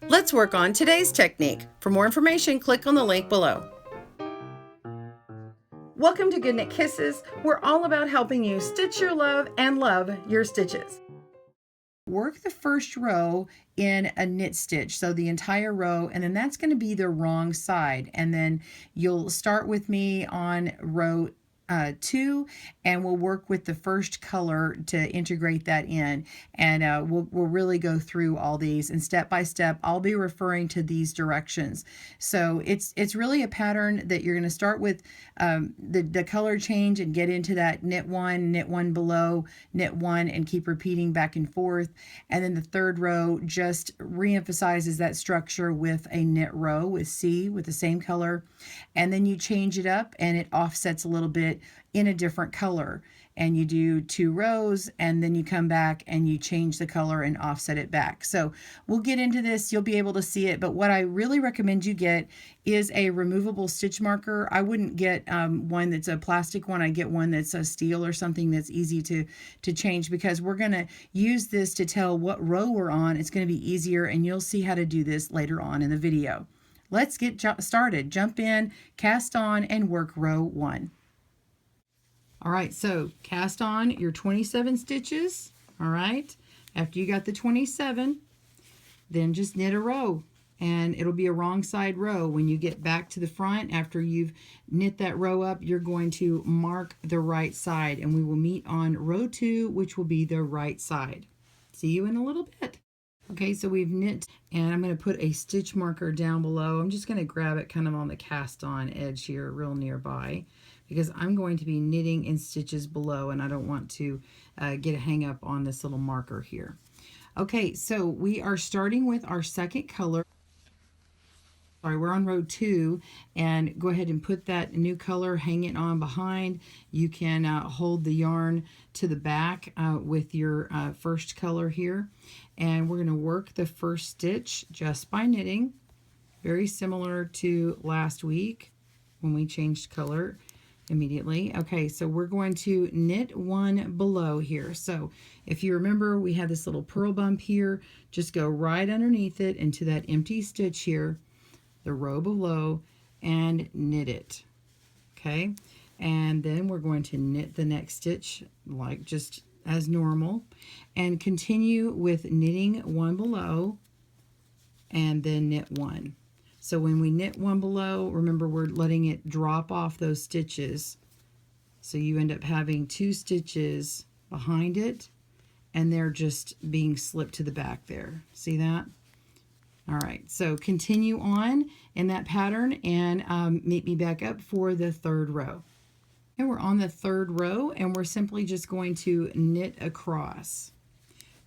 Let's work on today's technique. For more information, click on the link below. Welcome to GoodKnit Kisses. We're all about helping you stitch your love and love your stitches. Work the first row in a knit stitch, so the entire row, and then that's going to be the wrong side. And then you'll start with me on row 2, and we'll work with the first color to integrate that in, and we'll really go through all these, and step by step I'll be referring to these directions. So it's really a pattern that you're going to start with the color change and get into that knit one below, knit one, and keep repeating back and forth. And then the third row just reemphasizes that structure with a knit row with C with the same color, and then you change it up and it offsets a little bit in a different color, and you do 2 rows, and then you come back and you change the color and offset it back. So we'll get into this, you'll be able to see it, but what I really recommend you get is a removable stitch marker. I wouldn't get one that's a plastic one. I get one that's a steel or something that's easy to change, because we're going to use this to tell what row we're on. It's going to be easier, and you'll see how to do this later on in the video. Let's get started. Jump in, cast on, and work row 1. All right, so cast on your 27 stitches. All right, after you got the 27, then just knit a row, and it'll be a wrong side row. When you get back to the front, after you've knit that row up, you're going to mark the right side, and we will meet on row 2, which will be the right side. See you in a little bit. Okay, so we've knit, and I'm going to put a stitch marker down below. I'm just going to grab it kind of on the cast on edge here, real nearby, because I'm going to be knitting in stitches below, and I don't want to get a hang up on this little marker here. Okay, so we are starting with our second color. Sorry, we're on row 2, and go ahead and put that new color, hang it on behind. You can hold the yarn to the back with your first color here, and we're going to work the first stitch just by knitting, very similar to last week when we changed color immediately. Okay, so we're going to knit one below here. So if you remember, we had this little purl bump here. Just go right underneath it into that empty stitch here, the row below, and knit it. Okay, and then we're going to knit the next stitch like just as normal, and continue with knitting one below, and then knit one. So when we knit one below, remember we're letting it drop off those stitches. So you end up having 2 stitches behind it, and they're just being slipped to the back there. See that? All right, so continue on in that pattern, and meet me back up for the third row. And we're on the third row, and we're simply just going to knit across.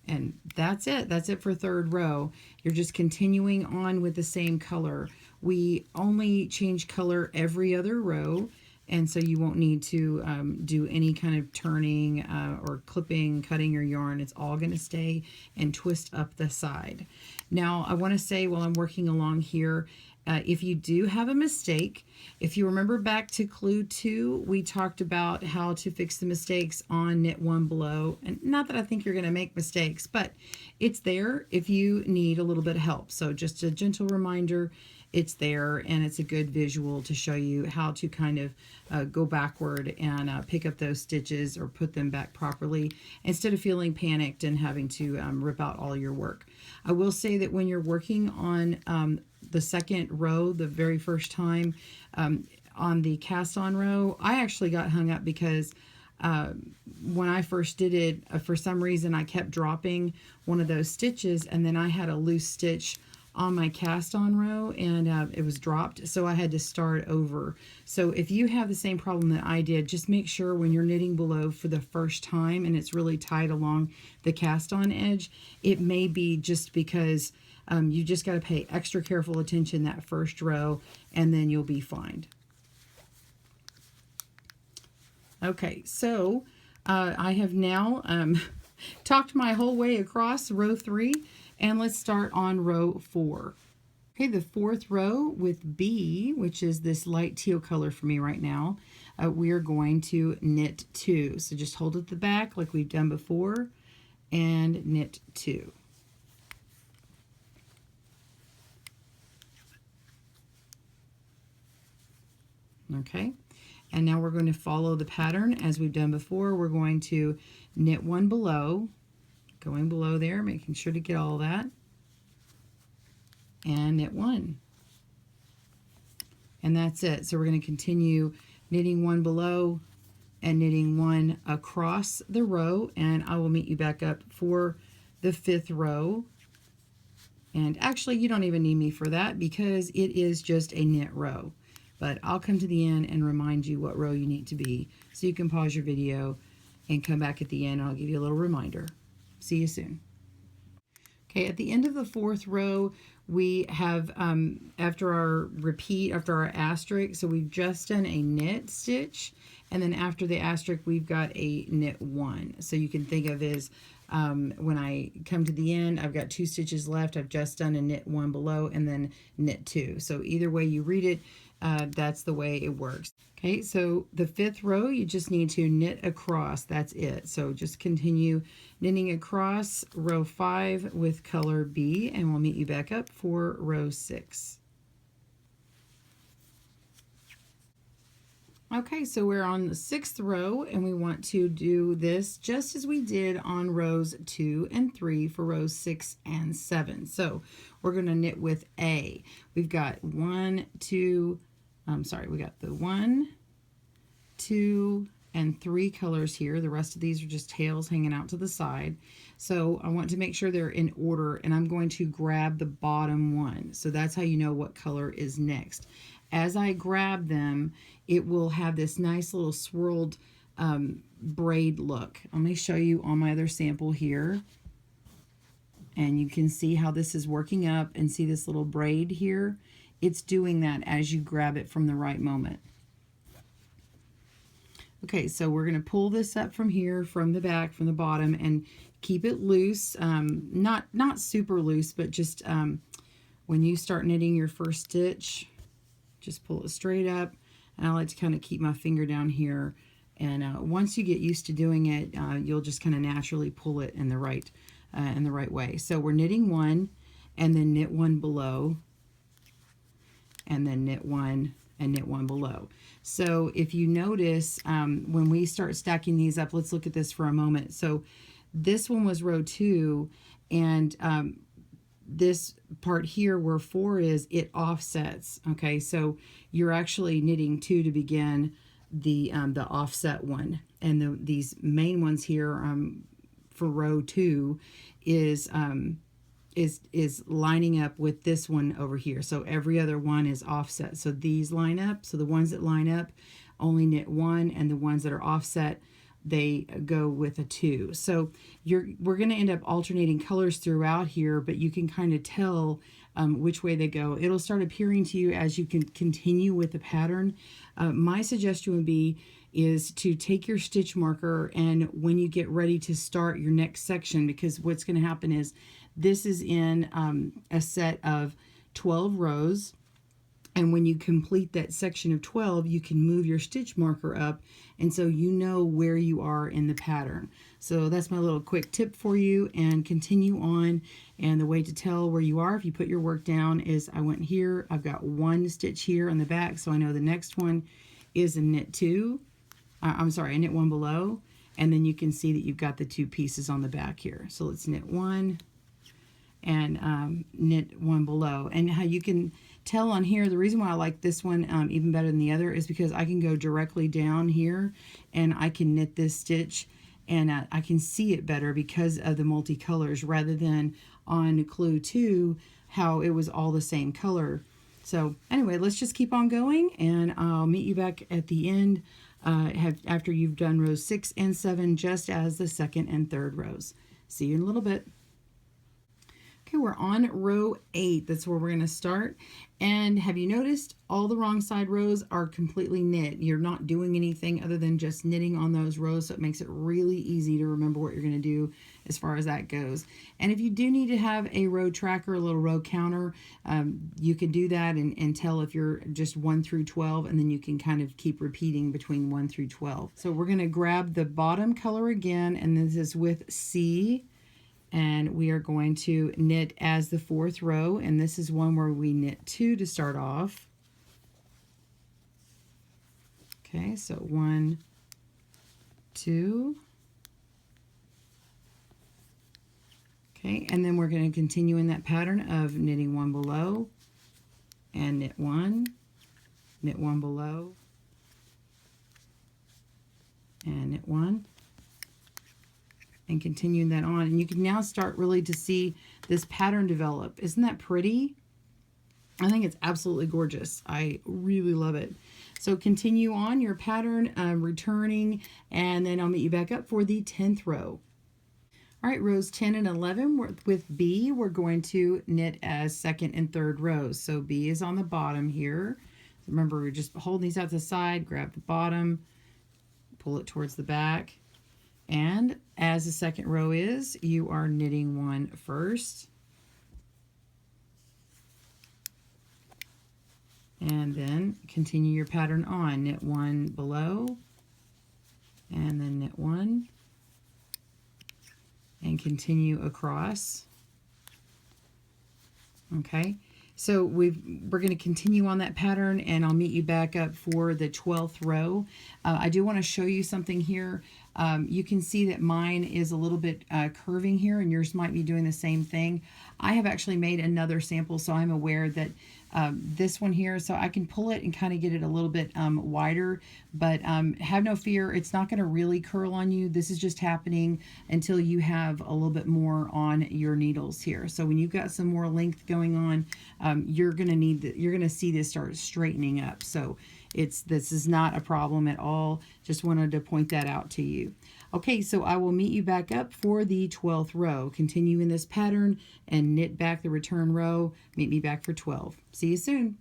And that's it. That's it for third row. You're just continuing on with the same color. We only change color every other row, and so you won't need to do any kind of turning or clipping, cutting your yarn. It's all going to stay and twist up the side. Now, I want to say while I'm working along here, if you do have a mistake, if you remember back to clue 2, we talked about how to fix the mistakes on knit one below. And not that I think you're going to make mistakes, but it's there if you need a little bit of help. So just a gentle reminder, it's there, and it's a good visual to show you how to kind of go backward and pick up those stitches or put them back properly instead of feeling panicked and having to rip out all your work. I will say that when you're working on the second row, the very first time on the cast on row, I actually got hung up because when I first did it, for some reason I kept dropping one of those stitches, and then I had a loose stitch on my cast on row, and it was dropped, so I had to start over. So if you have the same problem that I did, just make sure when you're knitting below for the first time and it's really tight along the cast on edge, it may be just because you just got to pay extra careful attention that first row, and then you'll be fine. Okay, so I have now talked my whole way across row 3, and let's start on row 4. Okay, the fourth row with B, which is this light teal color for me right now, we are going to knit 2. So just hold at the back like we've done before, and knit 2. Okay, and now we're going to follow the pattern as we've done before. We're going to knit one below, going below there, making sure to get all that, and knit one. And that's it. So we're going to continue knitting one below and knitting one across the row, and I will meet you back up for the 5th row. And actually, you don't even need me for that because it is just a knit row. But I'll come to the end and remind you what row you need to be. So you can pause your video and come back at the end. I'll give you a little reminder. See you soon. Okay, at the end of the 4th row, we have, after our repeat, after our asterisk, so we've just done a knit stitch, and then after the asterisk, we've got a knit 1. So you can think of it as when I come to the end, I've got 2 stitches left. I've just done a knit 1 below and then knit 2. So either way you read it, that's the way it works. Okay, so the 5th row, you just need to knit across. That's it. So just continue knitting across row 5 with color B, and we'll meet you back up for row 6. Okay, so we're on the 6th row, and we want to do this just as we did on rows 2 and 3 for rows 6 and 7. So we're going to knit with A. We've got we got the 1, 2, and 3 colors here. The rest of these are just tails hanging out to the side. So I want to make sure they're in order, and I'm going to grab the bottom one. So that's how you know what color is next. As I grab them, it will have this nice little swirled braid look. Let me show you on my other sample here. And you can see how this is working up, and see this little braid here. It's doing that as you grab it from the right moment. Okay, so we're going to pull this up from here, from the back, from the bottom, and keep it loose. Not super loose, but just when you start knitting your first stitch, just pull it straight up. And I like to kind of keep my finger down here. And once you get used to doing it, you'll just kind of naturally pull it in the right way. So we're knitting 1, and then knit 1 below, and then knit 1 and knit 1 below. So if you notice, when we start stacking these up, let's look at this for a moment. So this one was row 2, and this part here where 4 is, it offsets. Okay, so you're actually knitting 2 to begin the offset one, and these main ones here for row 2 is lining up with this one over here. So every other one is offset. So these line up. So the ones that line up only knit 1, and the ones that are offset, they go with a 2. So we're going to end up alternating colors throughout here, but you can kind of tell which way they go. It'll start appearing to you as you can continue with the pattern. My suggestion would be is to take your stitch marker, and when you get ready to start your next section, because what's going to happen is this is in a set of 12 rows, and when you complete that section of 12, you can move your stitch marker up, and so you know where you are in the pattern. So that's my little quick tip for you, and continue on. And the way to tell where you are, if you put your work down, is I went here, I've got 1 stitch here on the back, so I know the next one is a knit 2. I'm sorry, a knit 1 below, and then you can see that you've got the 2 pieces on the back here. So let's knit 1 and knit 1 below. And how you can tell on here, the reason why I like this one even better than the other is because I can go directly down here and I can knit this stitch, and I can see it better because of the multicolors, rather than on Clue 2 how it was all the same color. So anyway, let's just keep on going, and I'll meet you back at the end after you've done rows 6 and 7, just as the 2nd and 3rd rows. See you in a little bit. Okay, we're on row 8. That's where we're going to start. And have you noticed all the wrong side rows are completely knit? You're not doing anything other than just knitting on those rows, so it makes it really easy to remember what you're going to do as far as that goes. And if you do need to have a row tracker, a little row counter, you can do that and tell if you're just 1 through 12, and then you can kind of keep repeating between 1 through 12. So we're going to grab the bottom color again, and this is with C. And we are going to knit as the 4th row, and this is one where we knit 2 to start off. Okay, so 1, 2. Okay, and then we're going to continue in that pattern of knitting 1 below and knit 1 below and knit 1, and continuing that on. And you can now start really to see this pattern develop. Isn't that pretty? I think it's absolutely gorgeous. I really love it. So continue on your pattern, returning, and then I'll meet you back up for the 10th row. All right, rows 10 and 11 with B, we're going to knit as second and third rows. So B is on the bottom here. Remember, we're just holding these out to the side, grab the bottom, pull it towards the back. And as the second row is, you are knitting 1 first. And then continue your pattern on. Knit 1 below, and then knit 1, and continue across. Okay, so we're going to continue on that pattern, and I'll meet you back up for the 12th row. I do want to show you something here. You can see that mine is a little bit curving here, and yours might be doing the same thing. I have actually made another sample, so I'm aware that this one here, so I can pull it and kind of get it a little bit wider, but have no fear, it's not going to really curl on you. This is just happening until you have a little bit more on your needles here. So when you've got some more length going on, you're going to see this start straightening up. So this is not a problem at all. Just wanted to point that out to you. Okay, so I will meet you back up for the 12th row. Continue in this pattern and knit back the return row. Meet me back for 12. See you soon.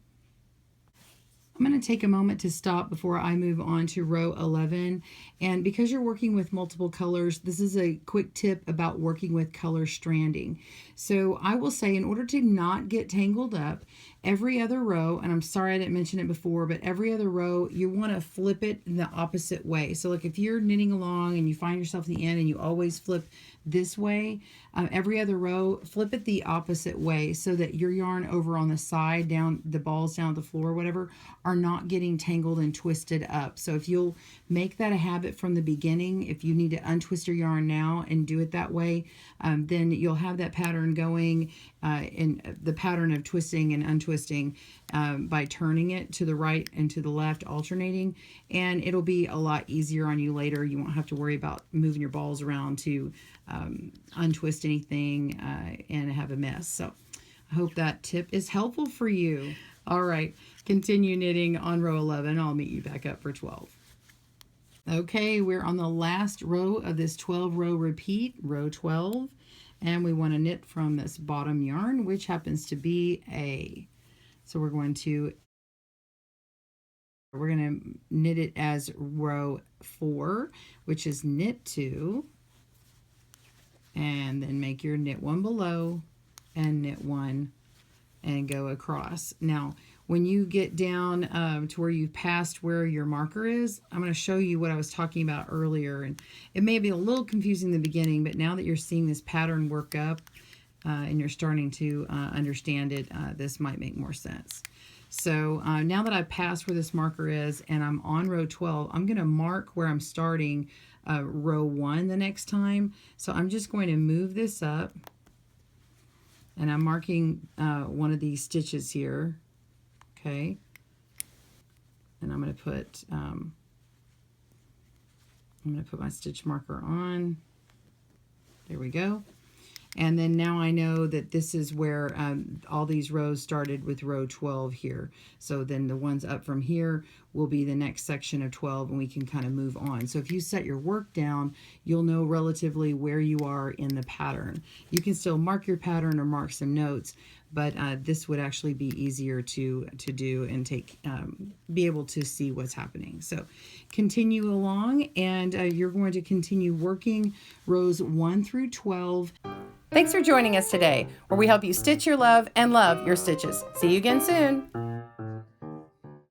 I'm going to take a moment to stop before I move on to row 11. And because you're working with multiple colors, this is a quick tip about working with color stranding. So I will say, in order to not get tangled up, every other row, and I'm sorry I didn't mention it before, but every other row, you want to flip it in the opposite way. So like if you're knitting along and you find yourself at the end and you always flip this way, every other row, flip it the opposite way so that your yarn over on the side, down the balls down the floor, whatever, are not getting tangled and twisted up. So if you'll make that a habit from the beginning, if you need to untwist your yarn now and do it that way, then you'll have that pattern going in the pattern of twisting and untwisting by turning it to the right and to the left, alternating, and it'll be a lot easier on you later. You won't have to worry about moving your balls around to untwist anything and have a mess. So I hope that tip is helpful for you. All right, continue knitting on row 11. I'll meet you back up for 12. Okay, we're on the last row of this 12-row repeat, row 12, and we want to knit from this bottom yarn, which happens to be A. So we're going to knit it as row 4, which is knit 2, and then make your knit 1 below and knit 1 and go across. Now when you get down to where you've passed where your marker is, I'm going to show you what I was talking about earlier, and it may be a little confusing in the beginning, but now that you're seeing this pattern work up and you're starting to understand it, this might make more sense. So now that I've passed where this marker is and I'm on row 12, I'm going to mark where I'm starting row 1 the next time. So I'm just going to move this up, and I'm marking one of these stitches here. Okay, and I'm going to put my stitch marker on. There we go. And then now I know that this is where all these rows started with row 12 here. So then the ones up from here will be the next section of 12, and we can kind of move on. So if you set your work down, you'll know relatively where you are in the pattern. You can still mark your pattern or mark some notes, but this would actually be easier to do and be able to see what's happening. So continue along, and you're going to continue working rows 1 through 12. Thanks for joining us today, where we help you stitch your love and love your stitches. See you again soon.